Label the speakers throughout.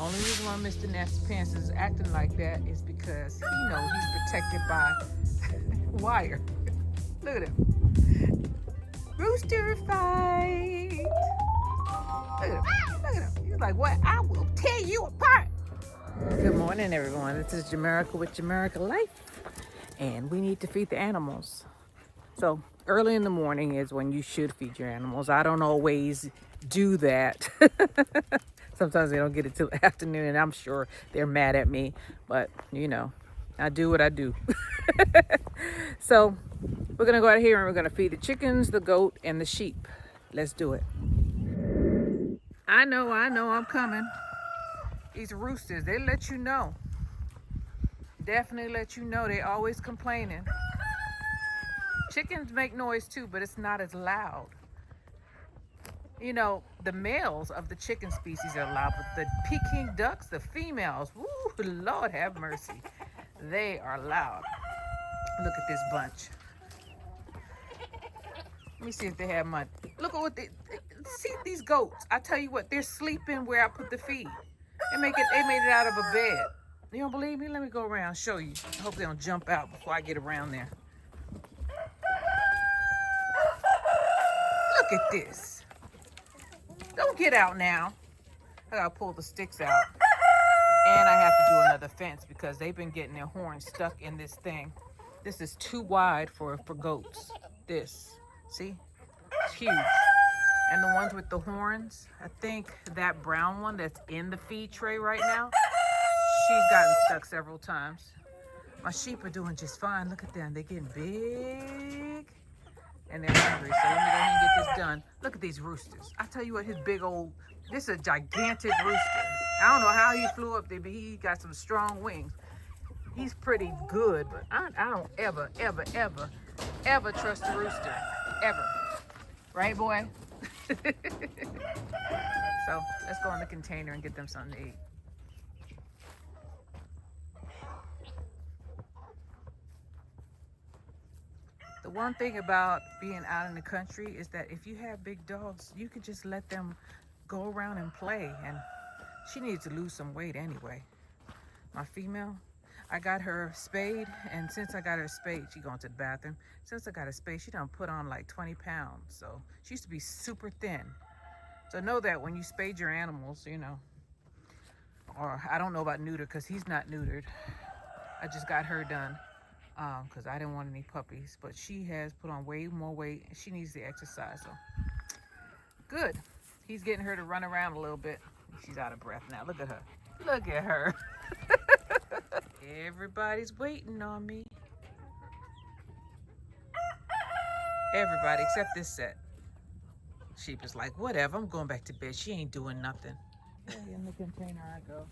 Speaker 1: Only reason why Mr. Nasty Pants is acting like that is because he knows he's protected by wire. Look at him. Rooster fight. Look at him. Look at him. He's like, what? I will tear you apart. Good morning, everyone. This is Jamerica with Jamerica Life. And we need to feed the animals. So early in the morning is when you should feed your animals. I don't always do that. Sometimes they don't get it till the afternoon, and I'm sure they're mad at me. But, you know, I do what I do. So we're going to go out here and we're going to feed the chickens, the goat, and the sheep. Let's do it. I know, I'm coming. These roosters, they let you know. Definitely let you know. They always complaining. Chickens make noise too, but it's not as loud. You know, the males of the chicken species are loud, but the Peking ducks, the females, woo, Lord have mercy, they are loud. Look at this bunch. Let me see if they have mud. Look at what they see. These goats. I tell you what, they're sleeping where I put the feed. They made it out of a bed. You don't believe me? Let me go around and show you. I hope they don't jump out before I get around there. Look at this. Don't get out now. I gotta pull the sticks out. And I have to do another fence because they've been getting their horns stuck in this thing. This is too wide for goats. This. See? It's huge. And the ones with the horns, I think that brown one that's in the feed tray right now, she's gotten stuck several times. My sheep are doing just fine. Look at them. They're getting big. And they're hungry, so let me go ahead and get this done. Look at these roosters. I tell you what, this is a gigantic rooster. I don't know how he flew up there, but he got some strong wings. He's pretty good, but I don't ever trust a rooster. Ever. Right, boy? So, let's go in the container and get them something to eat. The one thing about being out in the country is that if you have big dogs, you can just let them go around and play. And she needs to lose some weight anyway. My female, I got her spayed, and since I got her spayed, she going to the bathroom. Since I got her spayed, she done put on like 20 pounds. So she used to be super thin. So know that when you spayed your animals, you know, or I don't know about neuter because he's not neutered. I just got her done. Because I didn't want any puppies, but she has put on way more weight and she needs the exercise. So good. He's getting her to run around a little bit. She's out of breath now. Look at her. Look at her. Everybody's waiting on me. Everybody except this set. Sheep is like, whatever, I'm going back to bed. She ain't doing nothing. In the container I go.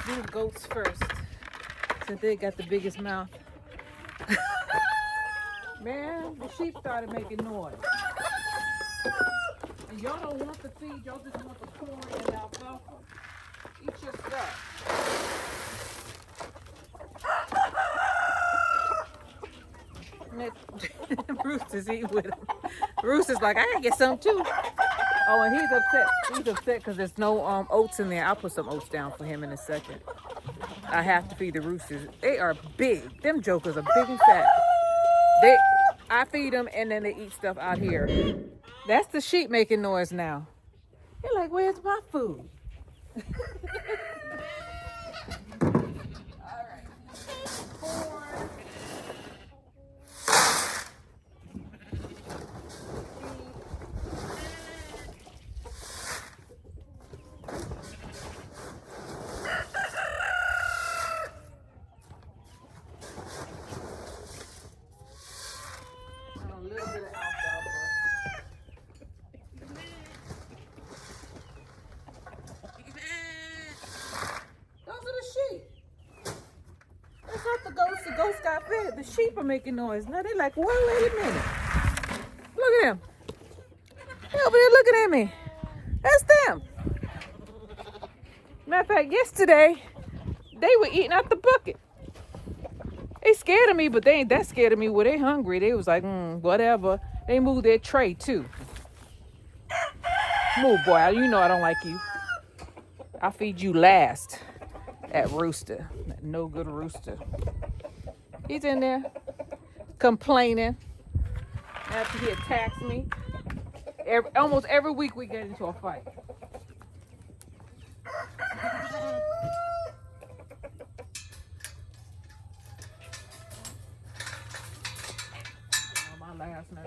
Speaker 1: Do the goats first, since they got the biggest mouth. Man, the sheep started making noise. And y'all don't want the feed, y'all just want the corn and alfalfa. Eat your stuff. Rooster's eating with him. Rooster's like, I gotta get some too. Oh, and he's upset. He's upset because there's no oats in there. I'll put some oats down for him in a second. I have to feed the roosters. They are big. Them jokers are big and fat. I feed them and then they eat stuff out here. That's the sheep making noise now. They're like, where's my food? All right. Corn. The sheep are making noise. Now they're like, wait a minute. Look at them. They're over there looking at me. That's them. Matter of fact, yesterday, they were eating out the bucket. They scared of me, but they ain't that scared of me. Well, they hungry. They was like, whatever. They moved their tray, too. Move, boy. You know I don't like you. I'll feed you last at Rooster. That no good rooster. He's in there complaining after he attacks me. Almost every week we get into a fight. My last name.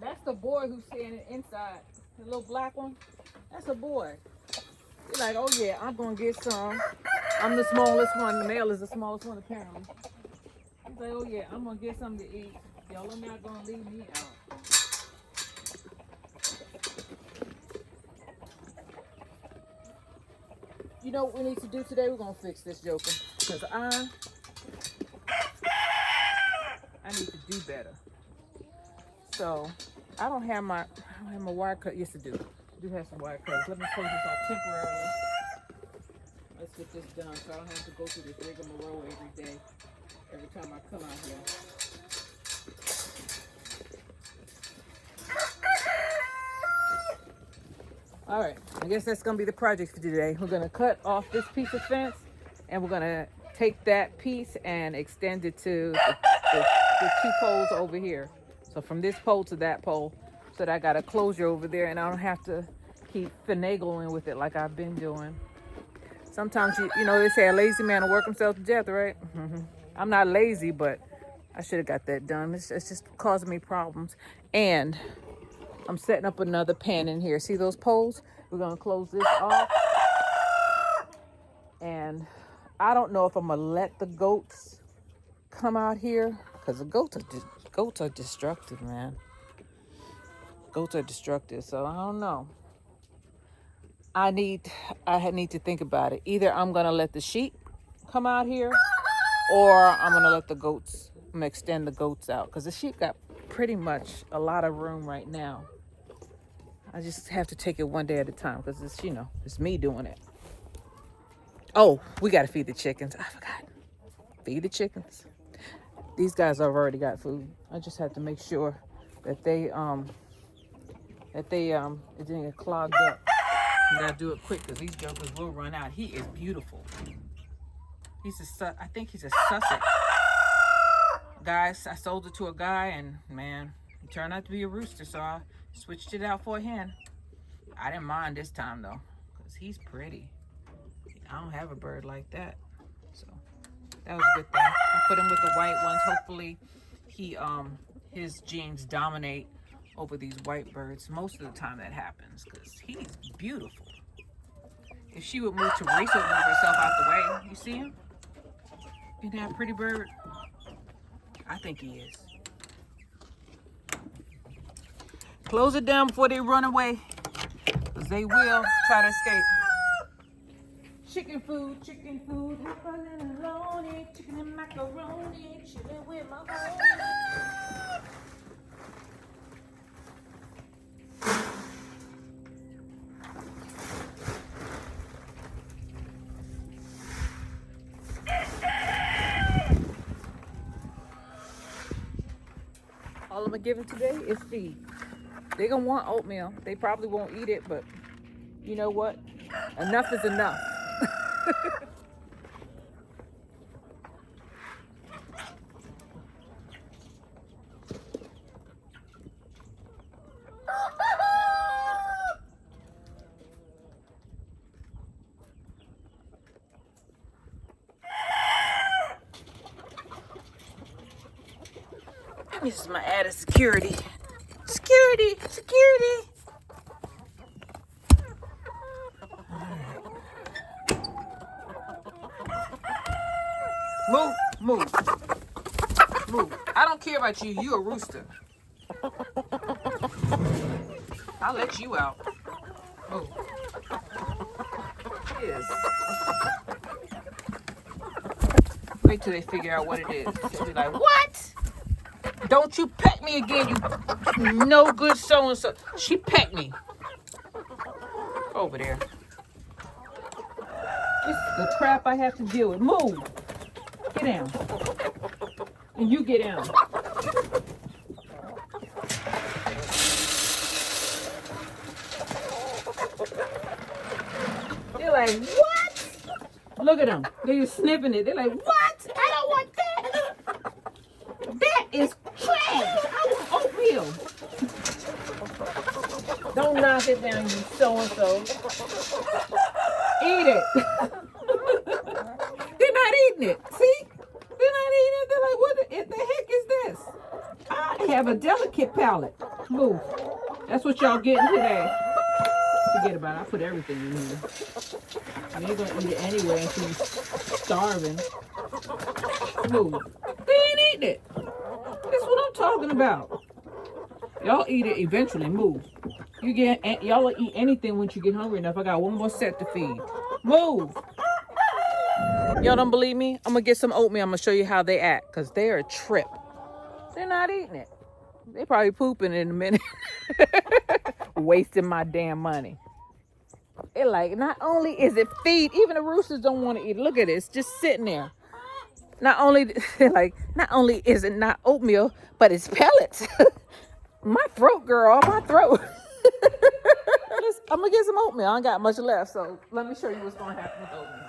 Speaker 1: That's the boy who's standing inside. The little black one. That's a boy. He's like, oh yeah, I'm gonna get some. I'm the smallest one. The male is the smallest one apparently. He's like, oh yeah, I'm gonna get something to eat. Y'all are not gonna leave me out. You know what we need to do today? We're gonna fix this joker. Because I need to do better. So I don't have my wire cut. Yes, I do. I do have some wire cutters. Let me close this off temporarily. Let's get this done so I don't have to go through this rigmarole every day, every time I come out here. All right, I guess that's gonna be the project for today. We're gonna cut off this piece of fence and we're gonna take that piece and extend it to the two poles over here. So from this pole to that pole, so that I got a closure over there and I don't have to keep finagling with it like I've been doing. Sometimes, you know, they say a lazy man will work himself to death, right? I'm not lazy, but I should have got that done. It's just causing me problems. And I'm setting up another pen in here. See those poles? We're going to close this off. And I don't know if I'm going to let the goats come out here. Because the goats are destructive, man. Goats are destructive. So I don't know. I need to think about it. Either I'm going to let the sheep come out here. Or I'm going to let the goats, I'm going to extend the goats out. Because the sheep got pretty much a lot of room right now. I just have to take it one day at a time because it's, you know, it's me doing it. Oh, we got to feed the chickens. I forgot. Feed the chickens. These guys have already got food. I just have to make sure that it didn't get clogged up. You got to do it quick because these jokers will run out. He is beautiful. I think he's a Sussex. Guys, I sold it to a guy and man, he turned out to be a rooster, so I switched it out for a hen. I didn't mind this time though, because he's pretty. I don't have a bird like that. So that was a good thing. I put him with the white ones. Hopefully his genes dominate over these white birds. Most of the time that happens because he's beautiful. If she would move, Teresa would move herself out the way. You see him? Isn't that a pretty bird? I think he is. Close it down before they run away, because they will try to escape. Chicken food, chicken food, chicken and macaroni, chilling with my homie. All I'm gonna give him today is feed. They're gonna want oatmeal. They probably won't eat it, but you know what? Enough is enough. This is my added security. Security. Move. I don't care about you. You a rooster. I'll let you out. Move. Yes. Wait till they figure out what it is. They'll be like, what? Don't you peck me again, you no good so-and-so. She pecked me. Over there. This is the crap I have to deal with. Move. Get down. And you get down. They're like, what? Look at them. They're sniffing it. They're like, what? I don't want that. That is trash. I want oatmeal. Don't knock it down, you so-and-so. Eat it. They're not eating it. See? They're not eating it. They're like, what the heck is this? I have a delicate palate. Move. That's what y'all getting today. Forget about it. I put everything in here. You ain't gonna eat it anyway until you're starving. Move. They ain't eating it. That's what I'm talking about. Y'all eat it eventually. Move. Y'all will eat anything once you get hungry enough. I got one more set to feed. Move. Y'all don't believe me? I'm gonna get some oatmeal. I'm gonna show you how they act, because they're a trip. They're not eating it. They probably pooping in a minute. Wasting my damn money. It like, not only is it feed, even the roosters don't want to eat it. Look at it. It's just sitting there. Not only is it not oatmeal, but it's pellets. My throat, girl, my throat. I'm gonna get some oatmeal. I ain't got much left, so let me show you what's gonna happen with oatmeal.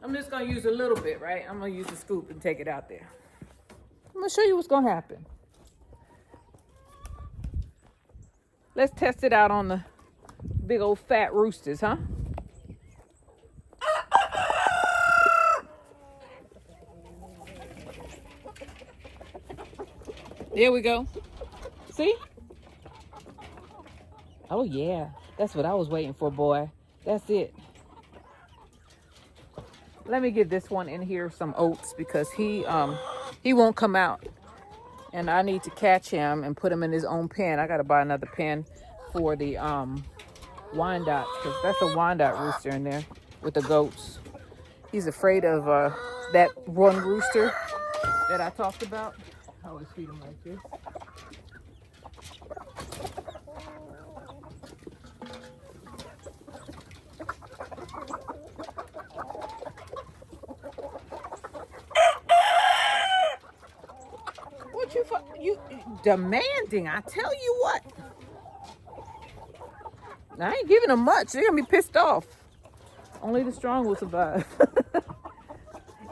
Speaker 1: I'm just gonna use a little bit, right? I'm gonna use a scoop and take it out there. I'm gonna show you what's gonna happen. Let's test it out on the big old fat roosters, huh? There we go. See? Oh yeah, that's what I was waiting for, boy. That's it. Let me get this one in here some oats, because he won't come out, and I need to catch him and put him in his own pen. I gotta buy another pen for the Wyandotte, because that's a Wyandotte rooster in there with the goats. He's afraid of that one rooster that I talked about. I always feed him like this. You demanding, I tell you what. I ain't giving them much. They're gonna be pissed off. Only the strong will survive.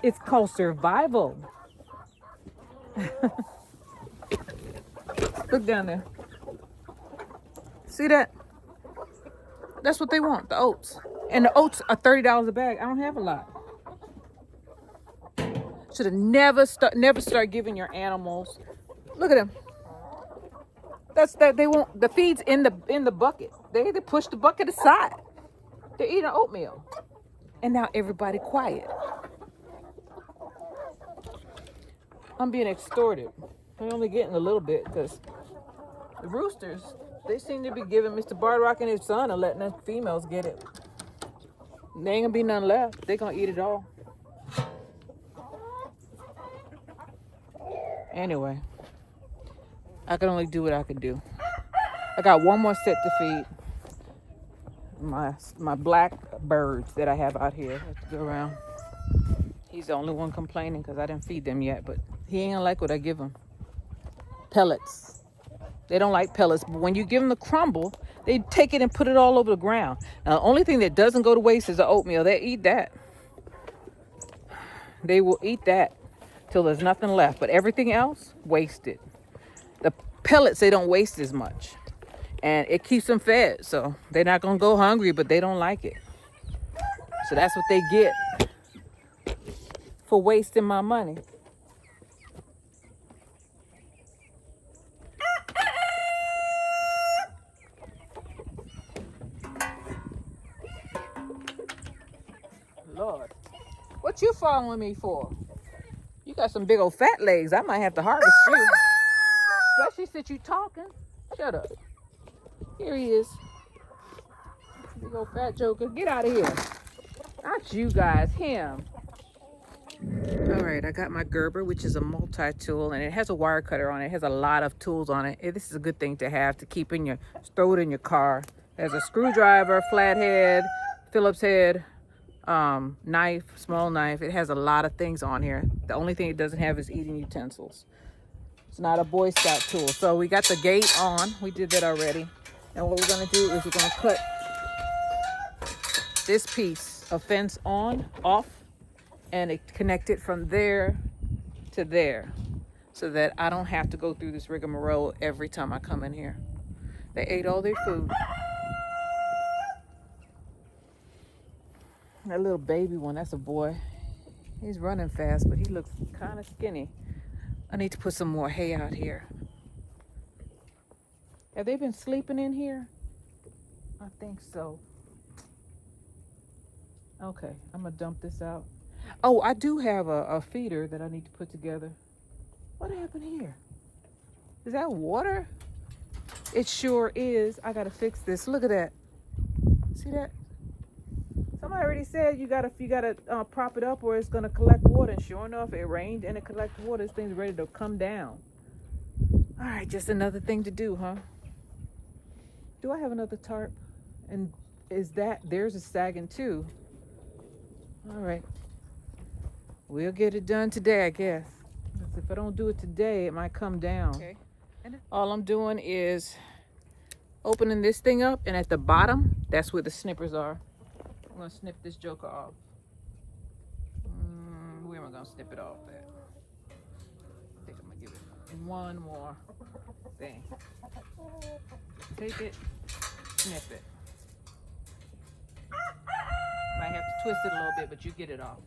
Speaker 1: It's called survival. Look down there. See that? That's what they want, the oats. And the oats are $30 a bag. I don't have a lot. Should have never start giving your animals. Look at them. That's that they want. The feed's in the bucket. They push the bucket aside. They're eating oatmeal. And now everybody quiet. I'm being extorted. I'm only getting a little bit, because the roosters, they seem to be giving Mr. Bartrock and his son and letting the females get it. There ain't gonna be none left. They're gonna eat it all. Anyway, I can only do what I can do. I got one more set to feed. My black birds that I have out here. I have to go around. He's the only one complaining because I didn't feed them yet, but he ain't gonna like what I give him. Pellets. They don't like pellets, but when you give them the crumble, they take it and put it all over the ground. Now, the only thing that doesn't go to waste is the oatmeal. They eat that. They will eat that till there's nothing left, but everything else, wasted. The pellets, they don't waste as much, and it keeps them fed, so they're not gonna go hungry, but they don't like it. So that's what they get for wasting my money. Lord, what you following me for? You got some big old fat legs. I might have to harvest you. Especially since you talking. Shut up. Here he is. Big old fat joker. Get out of here. Not you guys, him. All right, I got my Gerber, which is a multi-tool, and it has a wire cutter on it. It has a lot of tools on it. This is a good thing to have to keep in your, throw it in your car. It has a screwdriver, flathead, Phillips head, knife, small knife. It has a lot of things on here. The only thing it doesn't have is eating utensils. It's not a Boy Scout tool. So we got the gate on. We did that already. And what we're gonna do is we're gonna cut this piece of fence off, and it connect it from there to there so that I don't have to go through this rigmarole every time I come in here. They ate all their food. That little baby one, that's a boy. He's running fast, but he looks kind of skinny. I need to put some more hay out here. Have they been sleeping in here? I think so. Okay, I'm gonna dump this out. Oh, I do have a feeder that I need to put together. What happened here? Is that water? It sure is. I gotta fix this. Look at that. See that? Somebody already said you gotta prop it up or it's gonna collect water. And sure enough, it rained and it collected water. This thing's ready to come down. All right, just another thing to do, huh? Do I have another tarp? And there's a sagging too. All right. We'll get it done today, I guess. If I don't do it today, it might come down. Okay. All I'm doing is opening this thing up, and at the bottom, that's where the snippers are. I'm gonna snip this joker off. Where am I gonna snip it off at? I think I'm gonna give it one more thing. Take it, snip it. Might have to twist it a little bit, but you get it off.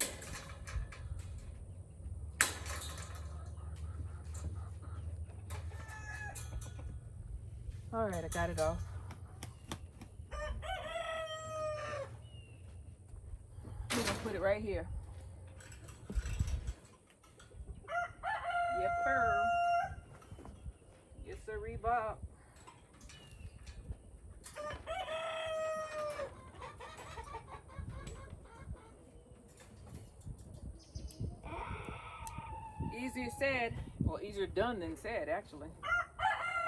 Speaker 1: All right, I got it off. I'm gonna put it right here. Yep, sir. Yes, sir, Bob. Easier said, or easier done than said, actually.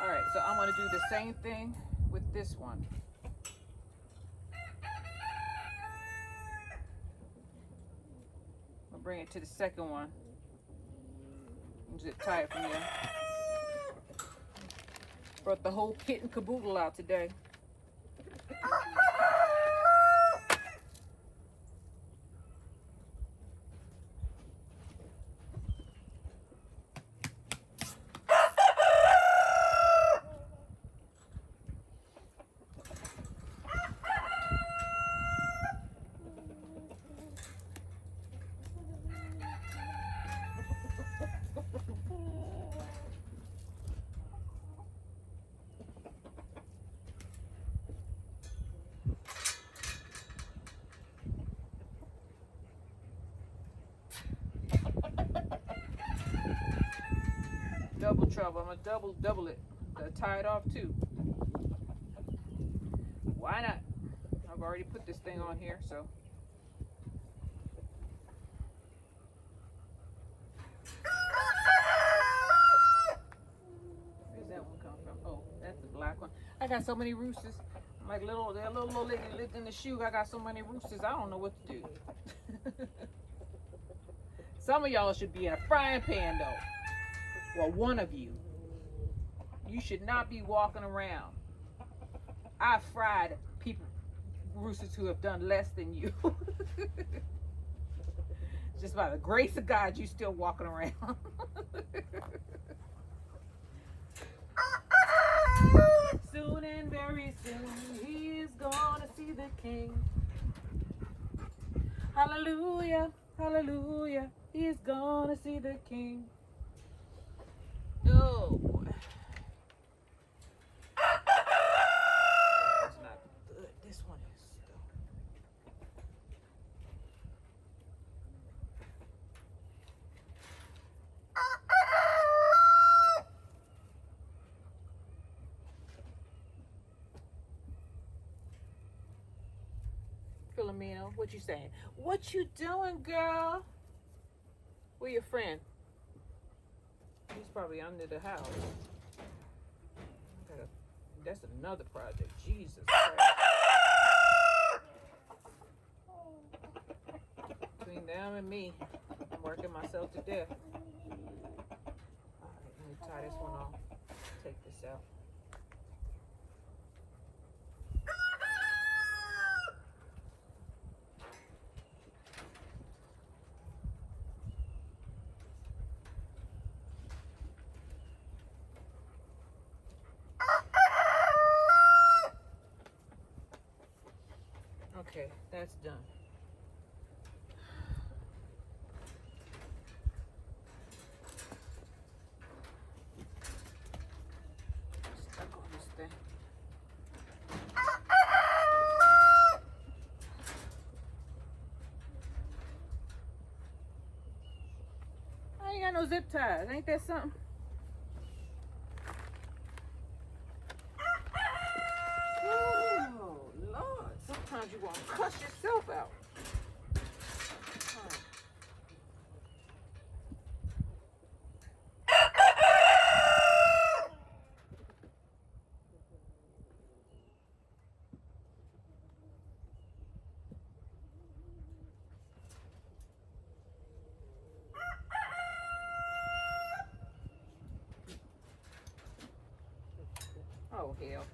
Speaker 1: All right, so I'm gonna do the same thing with this one. I'll bring it to the second one. And just tie it from there. Brought the whole kit and caboodle out today. Double trouble. I'm gonna double it. Tie it off too. Why not? I've already put this thing on here, so. Where's that one come from? Oh, that's the black one. I got so many roosters. I'm Like that little lady lived in the shoe. I got so many roosters, I don't know what to do. Some of y'all should be in a frying pan though. Well, one of you. You should not be walking around. I've fried roosters who have done less than you. Just by the grace of God, you still walking around. Soon and very soon, he is gonna see the King. Hallelujah, hallelujah, he is gonna see the King. Oh boy. That's not good. This one is still. Philomeno, what you saying? What you doing, girl? Where your friend? He's probably under the house. That's another project. Jesus Christ. Between them and me, I'm working myself to death. All right, let me tie this one off. Take this out. Okay, that's done. Stuck on this thing. I ain't got no zip ties. Ain't that something? Oh, Lord. Sometimes you want to cuss yourself out. Oh, hell.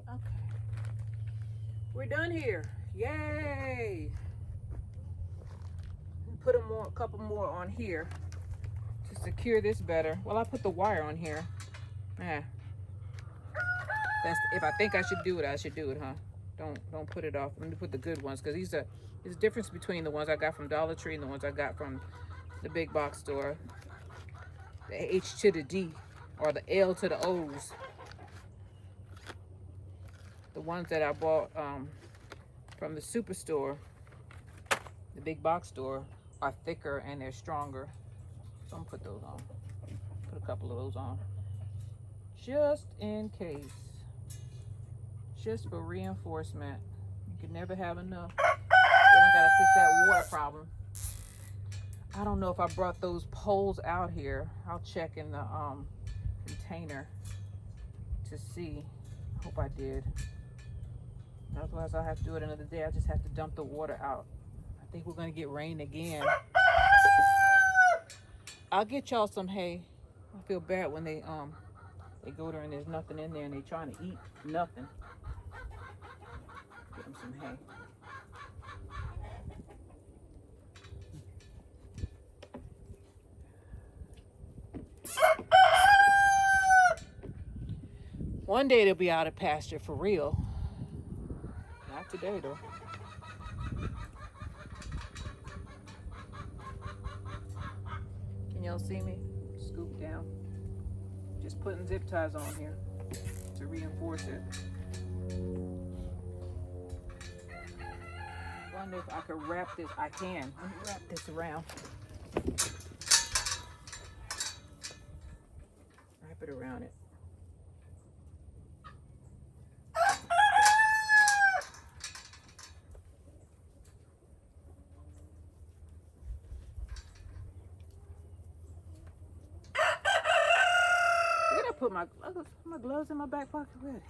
Speaker 1: Okay. We're done here. Yay. Put a couple more on here to secure this better. Well, I put the wire on here. That's if I think I should do it, I should do it, huh? Don't put it off. Let me put the good ones, because there's a difference between the ones I got from Dollar Tree and the ones I got from the big box store. The H to the D, or the L to the O's. The ones that I bought from the superstore, the big box store, are thicker and they're stronger. So I'm gonna put those on. Put a couple of those on. Just in case. Just for reinforcement. You can never have enough. Then I gotta fix that water problem. I don't know if I brought those poles out here. I'll check in the container to see. I hope I did. Otherwise I'll have to do it another day. I just have to dump the water out. I think we're gonna get rain again. I'll get y'all some hay. I feel bad when they go there and there's nothing in there and they trying to eat nothing. Get them some hay. One day they'll be out of pasture for real. Not today though. Can y'all see me? Scoop down. Just putting zip ties on here to reinforce it. Wonder if I could wrap this. I can. Let me wrap this around. Wrap it around it. Did I put my gloves in my back pocket? Where?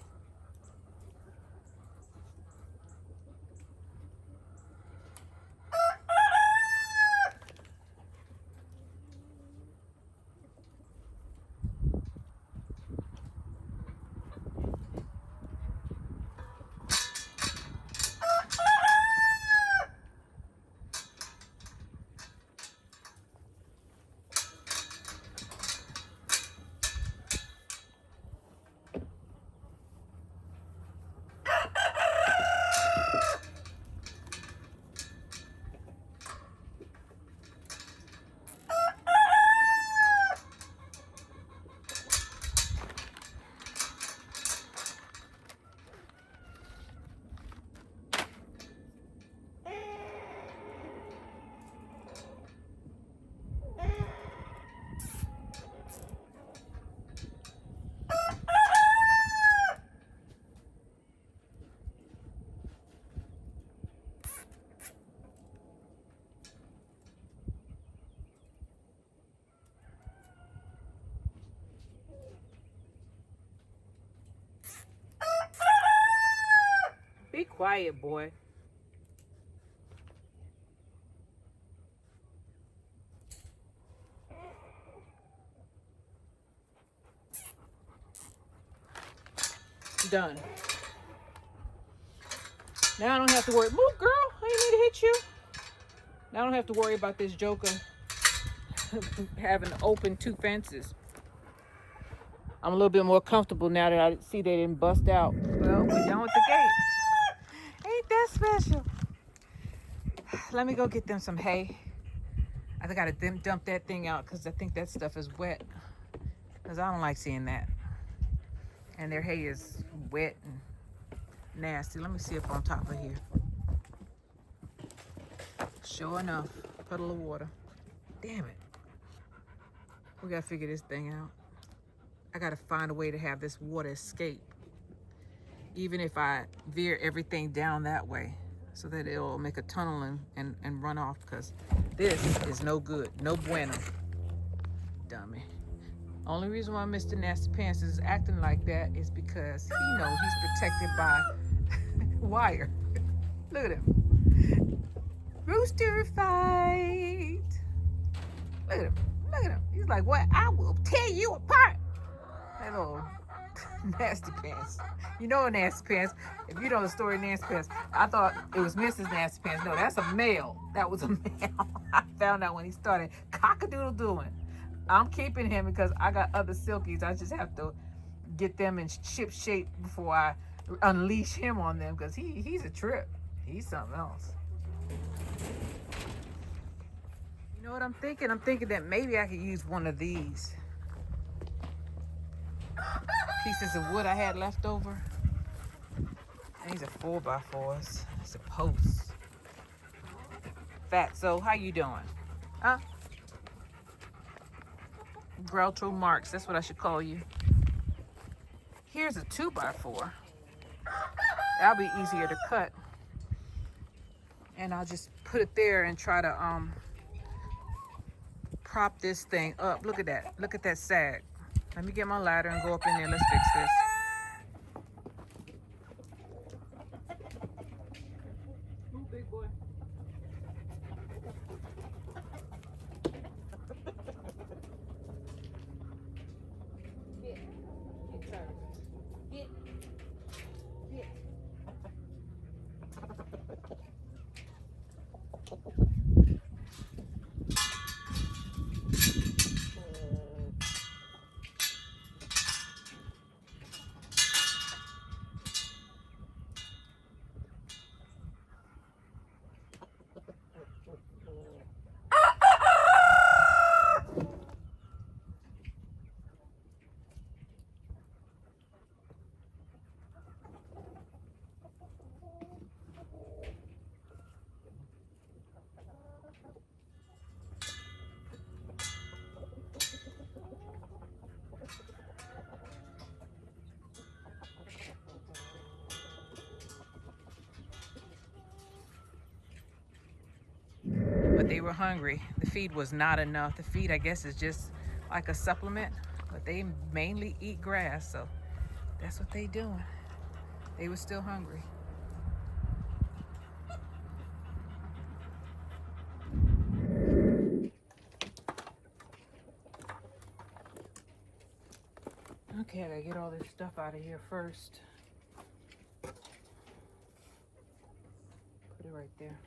Speaker 1: Be quiet, boy. Done. Now I don't have to worry. Move, girl. I ain't need to hit you. Now I don't have to worry about this joker having to open two fences. I'm a little bit more comfortable now that I see they didn't bust out. Well, we're done with the gate. Ain't that special? Let me go get them some hay. I gotta dump that thing out because I think that stuff is wet. Because I don't like seeing that. And their hay is wet and nasty. Let me see if on top of here. Sure enough, puddle of water. Damn it. We gotta figure this thing out. I gotta find a way to have this water escape. Even if I veer everything down that way so that it'll make a tunnel and run off, because this is no good. No bueno. Dummy. Only reason why Mr. Nasty Pants is acting like that is because he knows he's protected by wire. Look at him. Rooster fight. Look at him. Look at him. He's like, what? I will tear you apart. That little Nasty Pants. You know Nasty Pants. If you know the story of Nasty Pants, I thought it was Mrs. Nasty Pants. No, that's a male. That was a male. I found out when he started cock-a-doodle-doing. I'm keeping him because I got other silkies. I just have to get them in ship shape before I unleash him on them, because he's a trip. He's something else. You know what I'm thinking? I'm thinking that maybe I could use one of these pieces of wood I had left over. And these are 4x4s. It's a post. Fatso, how you doing? Huh? Groucho Marx, that's what I should call you. Here's a 2x4. That'll be easier to cut. And I'll just put it there and try to prop this thing up. Look at that. Look at that sag. Let me get my ladder and go up in there. Let's fix this. Move, big boy. Get. Get turned. Get. Get. but they were hungry. The feed was not enough. The feed, I guess, is just like a supplement, but they mainly eat grass, so that's what they doing. They were still hungry. Okay, I gotta get all this stuff out of here first. Put it right there.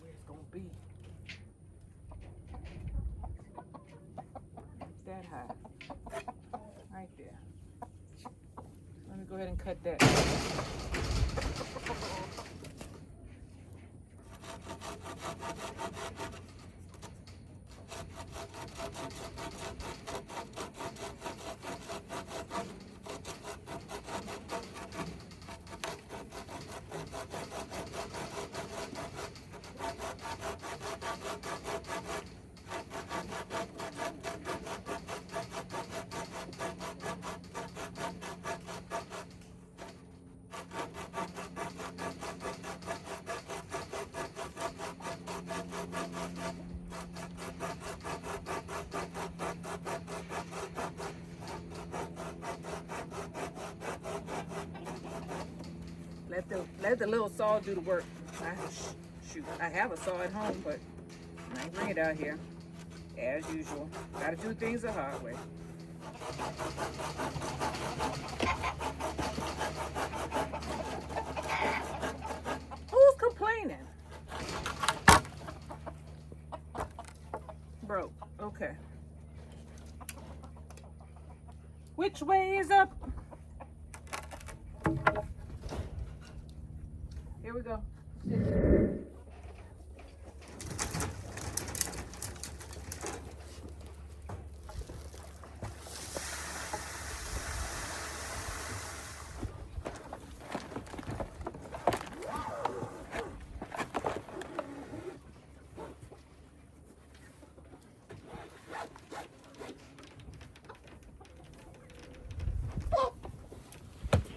Speaker 1: Where it's gonna be. That high. Right there. Let me go ahead and cut that. Let the little saw do the work. I have a saw at home, but I ain't bring it out here. As usual, gotta do things the hard way. Who's complaining? Broke. Okay. Which way is up? Here we go.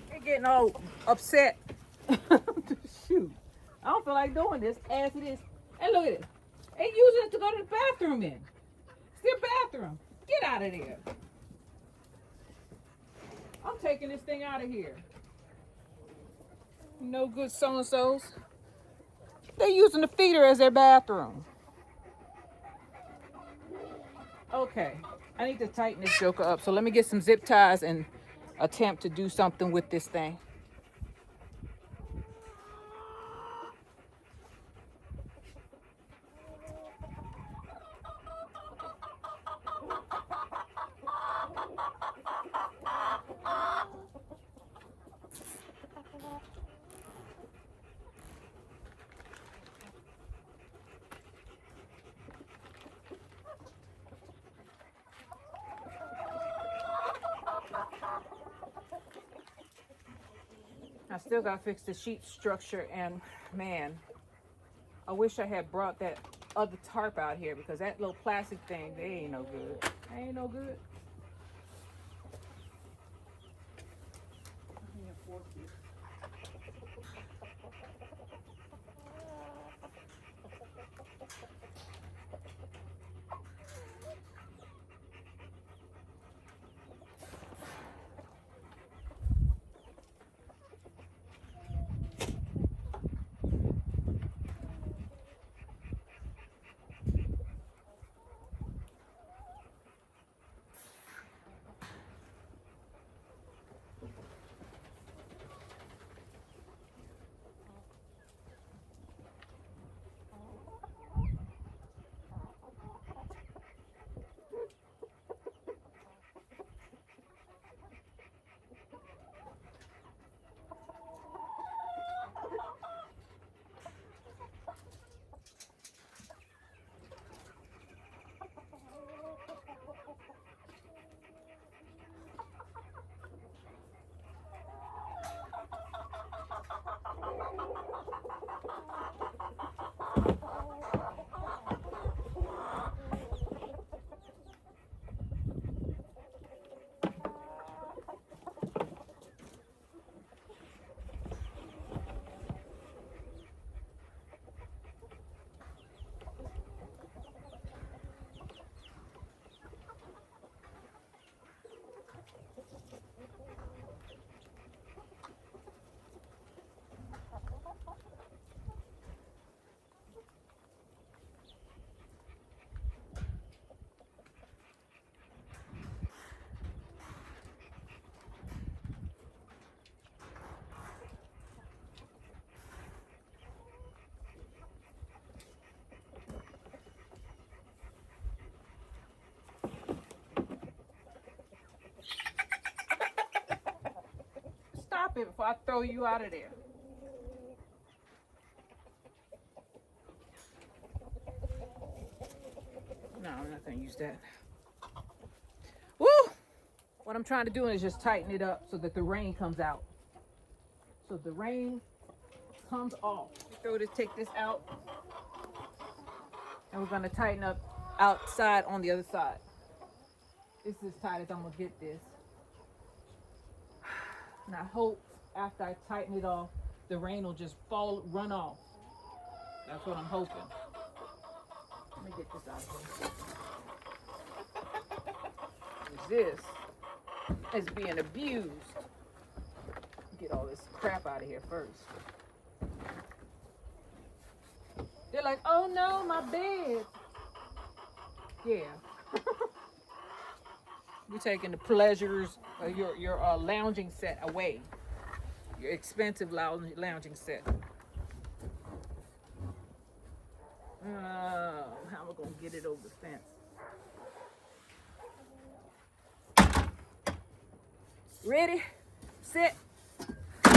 Speaker 1: They're getting all upset. Shoot. I don't feel like doing this as it is. And look at it. They using it to go to the bathroom in. It's their bathroom. Get out of there. I'm taking this thing out of here. No good so-and-sos. They're using the feeder as their bathroom. Okay. I need to tighten this joker up. So let me get some zip ties and attempt to do something with this thing. I still got to fix the sheet structure, and man, I wish I had brought that other tarp out here, because that little plastic thing, they ain't no good. They ain't no good. here before I throw you out of there. No, I'm not gonna use that. Woo! What I'm trying to do is just tighten it up so that the rain comes out. So the rain comes off. Take this out. And we're gonna tighten up outside on the other side. This is as tight as I'm gonna get this. And I hope after I tighten it off, the rain will just run off. That's what I'm hoping. Let me get this out of here. This is being abused. Get all this crap out of here first. They're like, oh no, my bed. Yeah. You're taking the pleasures of your lounging set away. Your expensive lounging set. How am I going to get it over the fence? Ready, set, go.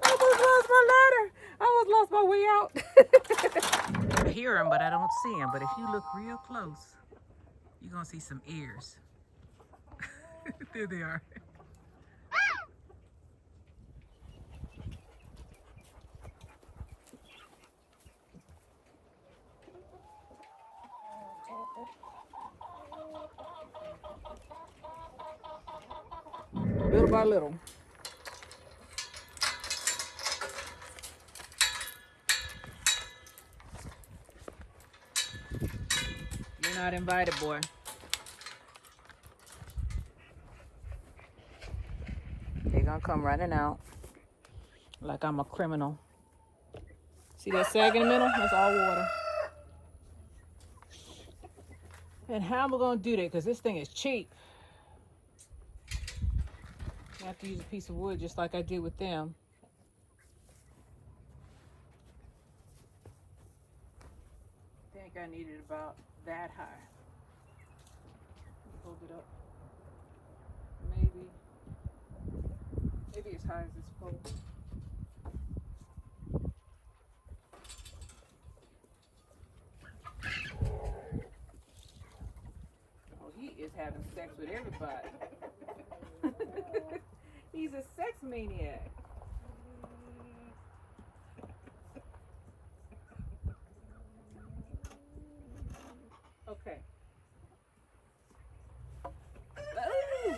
Speaker 1: I almost lost my ladder. I almost lost my way out. I hear him, but I don't see him. But if you look real close, you're going to see some ears. There they are. Little by little. You're not invited, boy. They're gonna come running out like I'm a criminal. See that sag in the middle? That's all water. And how am I gonna do that? Because this thing is cheap. I have to use a piece of wood just like I did with them. I think I needed about that high. Hold it up. Maybe as high as this pole. Oh, he is having sex with everybody. He's a sex maniac. Okay. Ooh.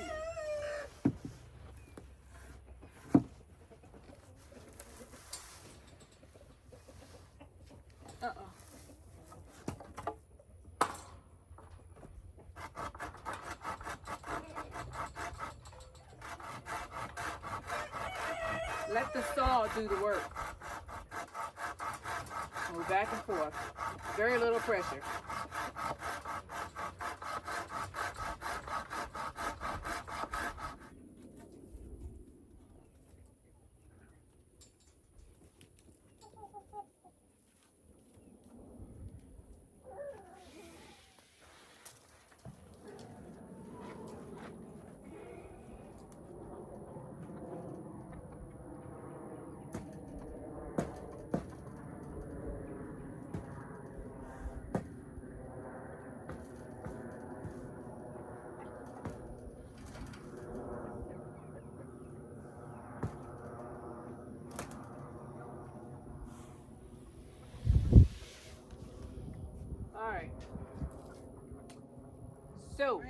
Speaker 1: Let the saw do the work. Move back and forth. Very little pressure.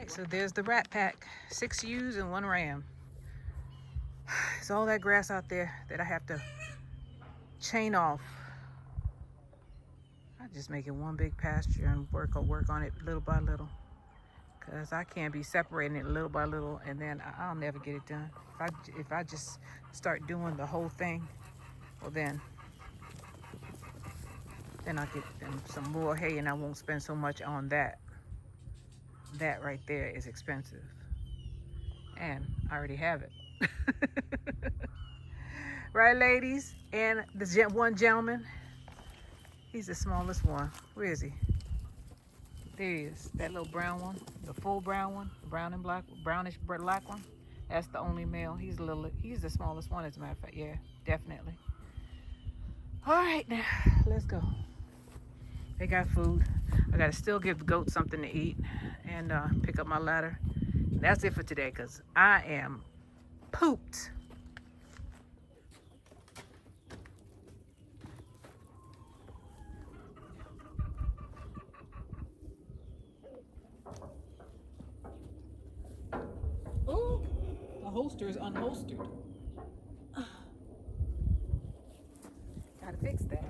Speaker 1: So there's the rat pack. 6 ewes and 1 ram. There's all that grass out there that I have to chain off. I just make it one big pasture and work on it little by little. Because I can't be separating it little by little and then I'll never get it done. If I just start doing the whole thing, well then I'll get some more hay and I won't spend so much on that. That right there is expensive. And I already have it. Right, ladies? And the one gentleman, he's the smallest one. Where is he? There he is. That little brown one, the full brown one, brown and black, brownish black one. That's the only male. He's the smallest one, as a matter of fact. Yeah, definitely. All right, now let's go. They got food. I gotta still give the goats something to eat and pick up my ladder. That's it for today, cause I am pooped. Oh, the holster is unholstered. Gotta fix that.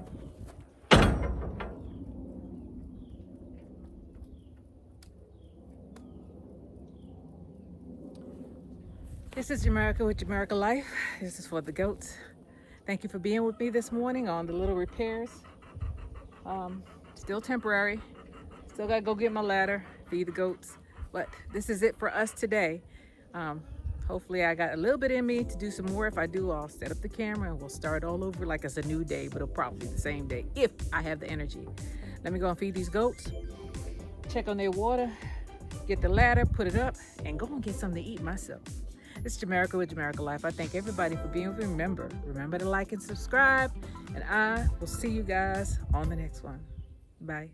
Speaker 1: This is Jamaica with Jamaica Life. This is for the goats. Thank you for being with me this morning on the little repairs. Still temporary. Still gotta go get my ladder, feed the goats. But this is it for us today. Hopefully I got a little bit in me to do some more. If I do, I'll set up the camera and we'll start all over like it's a new day, but it'll probably be the same day if I have the energy. Let me go and feed these goats, check on their water, get the ladder, put it up, and go and get something to eat myself. It's Jamaica with Jamaica Life. I thank everybody for being with me. Remember to like and subscribe, and I will see you guys on the next one. Bye.